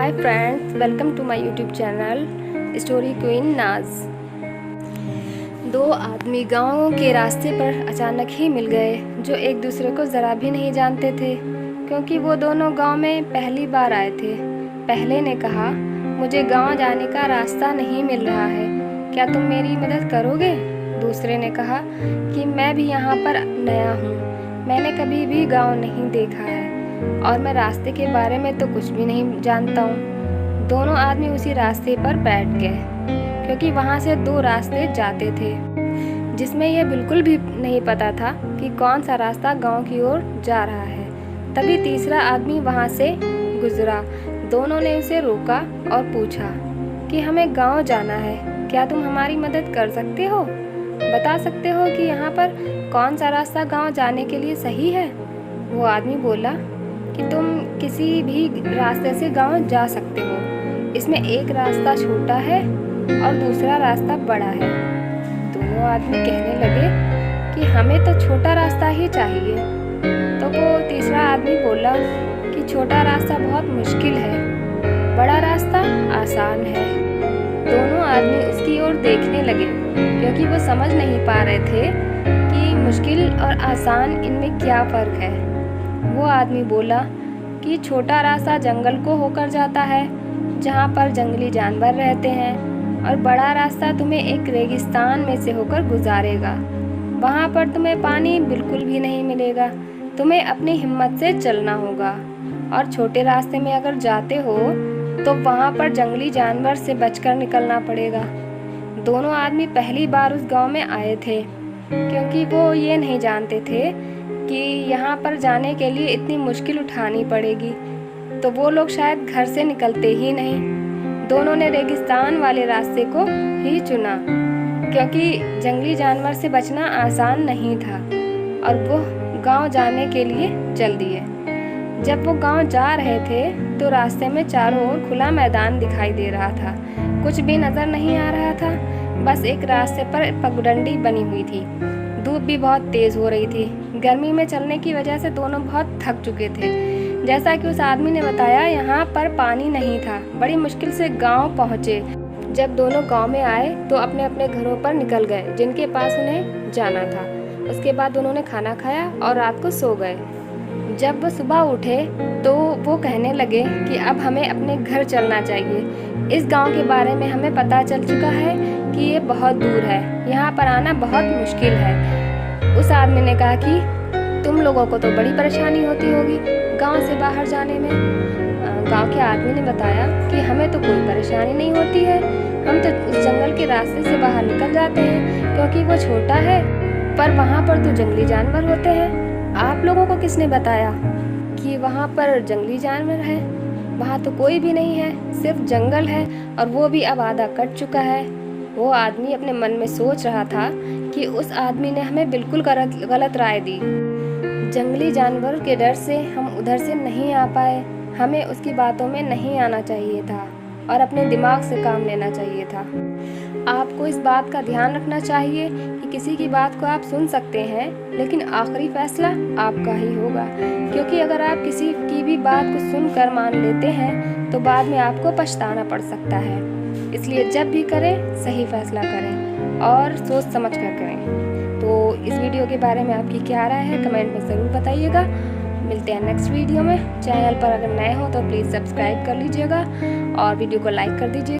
Hi friends, welcome to my YouTube channel story queen Naaz. दो आदमी गांव के रास्ते पर अचानक ही मिल गए जो एक दूसरे को ज़रा भी नहीं जानते थे, क्योंकि वो दोनों गांव में पहली बार आए थे। पहले ने कहा, मुझे गांव जाने का रास्ता नहीं मिल रहा है, क्या तुम मेरी मदद करोगे? दूसरे ने कहा कि मैं भी यहाँ पर नया हूँ, मैंने कभी भी गांव नहीं देखा है और मैं रास्ते के बारे में तो कुछ भी नहीं जानता हूँ। दोनों आदमी उसी रास्ते पर बैठ गए, क्योंकि वहाँ से दो रास्ते जाते थे जिसमें यह बिल्कुल भी नहीं पता था कि कौन सा रास्ता गांव की ओर जा रहा है। तभी तीसरा आदमी वहाँ से गुजरा। दोनों ने उसे रोका और पूछा कि हमें गांव जाना है, क्या तुम हमारी मदद कर सकते हो? बता सकते हो कि यहाँ पर कौन सा रास्ता गांव जाने के लिए सही है? वो आदमी बोला कि तुम किसी भी रास्ते से गांव जा सकते हो, इसमें एक रास्ता छोटा है और दूसरा रास्ता बड़ा है। दोनों आदमी कहने लगे कि हमें तो छोटा रास्ता ही चाहिए। तो वो तीसरा आदमी बोला कि छोटा रास्ता बहुत मुश्किल है, बड़ा रास्ता आसान है। दोनों आदमी उसकी ओर देखने लगे, क्योंकि वो समझ नहीं पा रहे थे कि मुश्किल और आसान इनमें क्या फ़र्क है। वो आदमी बोला कि छोटा रास्ता जंगल को होकर जाता है, जहाँ पर जंगली जानवर रहते हैं, और बड़ा रास्ता तुम्हें एक रेगिस्तान में से होकर गुजारेगा। वहाँ पर तुम्हें पानी बिल्कुल भी नहीं मिलेगा, तुम्हें अपनी हिम्मत से चलना होगा। और छोटे रास्ते में अगर जाते हो तो वहाँ पर जंगली जानवर से बचकर निकलना पड़ेगा। दोनों आदमी पहली बार उस गांव में आए थे, क्योंकि वो ये नहीं जानते थे कि यहाँ पर जाने के लिए इतनी मुश्किल उठानी पड़ेगी, तो वो लोग शायद घर से निकलते ही नहीं। दोनों ने रेगिस्तान वाले रास्ते को ही चुना, क्योंकि जंगली जानवर से बचना आसान नहीं था, और वो गांव जाने के लिए चल दिए। जब वो गांव जा रहे थे तो रास्ते में चारों ओर खुला मैदान दिखाई दे रहा था, कुछ भी नज़र नहीं आ रहा था, बस एक रास्ते पर पगडंडी बनी हुई थी। धूप भी बहुत तेज़ हो रही थी। गर्मी में चलने की वजह से दोनों बहुत थक चुके थे। जैसा कि उस आदमी ने बताया, यहाँ पर पानी नहीं था। बड़ी मुश्किल से गांव पहुँचे। जब दोनों गांव में आए तो अपने अपने घरों पर निकल गए, जिनके पास उन्हें जाना था। उसके बाद उन्होंने खाना खाया और रात को सो गए। जब वो सुबह उठे तो वो कहने लगे कि अब हमें अपने घर चलना चाहिए। इस गांव के बारे में हमें पता चल चुका है कि ये बहुत दूर है, यहाँ पर आना बहुत मुश्किल है। उस आदमी ने कहा कि तुम लोगों को तो बड़ी परेशानी होती होगी गांव से बाहर जाने में। गांव के आदमी ने बताया कि हमें तो कोई परेशानी नहीं होती है, हम तो उस जंगल के रास्ते से बाहर निकल जाते हैं, क्योंकि वो छोटा है, पर वहाँ पर तो जंगली जानवर होते हैं। आप लोगों को किसने बताया कि वहाँ पर जंगली जानवर है? वहाँ तो कोई भी नहीं है, सिर्फ जंगल है, और वो भी अब आधा कट चुका है। वो आदमी अपने मन में सोच रहा था कि उस आदमी ने हमें बिल्कुल गलत राय दी। जंगली जानवर के डर से हम उधर से नहीं आ पाए, हमें उसकी बातों में नहीं आना चाहिए था और अपने दिमाग से काम लेना चाहिए था। आपको इस बात का ध्यान रखना चाहिए कि किसी की बात को आप सुन सकते हैं, लेकिन आखिरी फैसला आपका ही होगा, क्योंकि अगर आप किसी की भी बात को सुनकर मान लेते हैं तो बाद में आपको पछताना पड़ सकता है। इसलिए जब भी करें सही फैसला करें और सोच समझ कर करें। तो इस वीडियो के बारे में आपकी क्या राय है, कमेंट में ज़रूर बताइएगा। मिलते हैं नेक्स्ट वीडियो में। चैनल पर अगर नए हो तो प्लीज़ सब्सक्राइब कर लीजिएगा और वीडियो को लाइक कर दीजिएगा।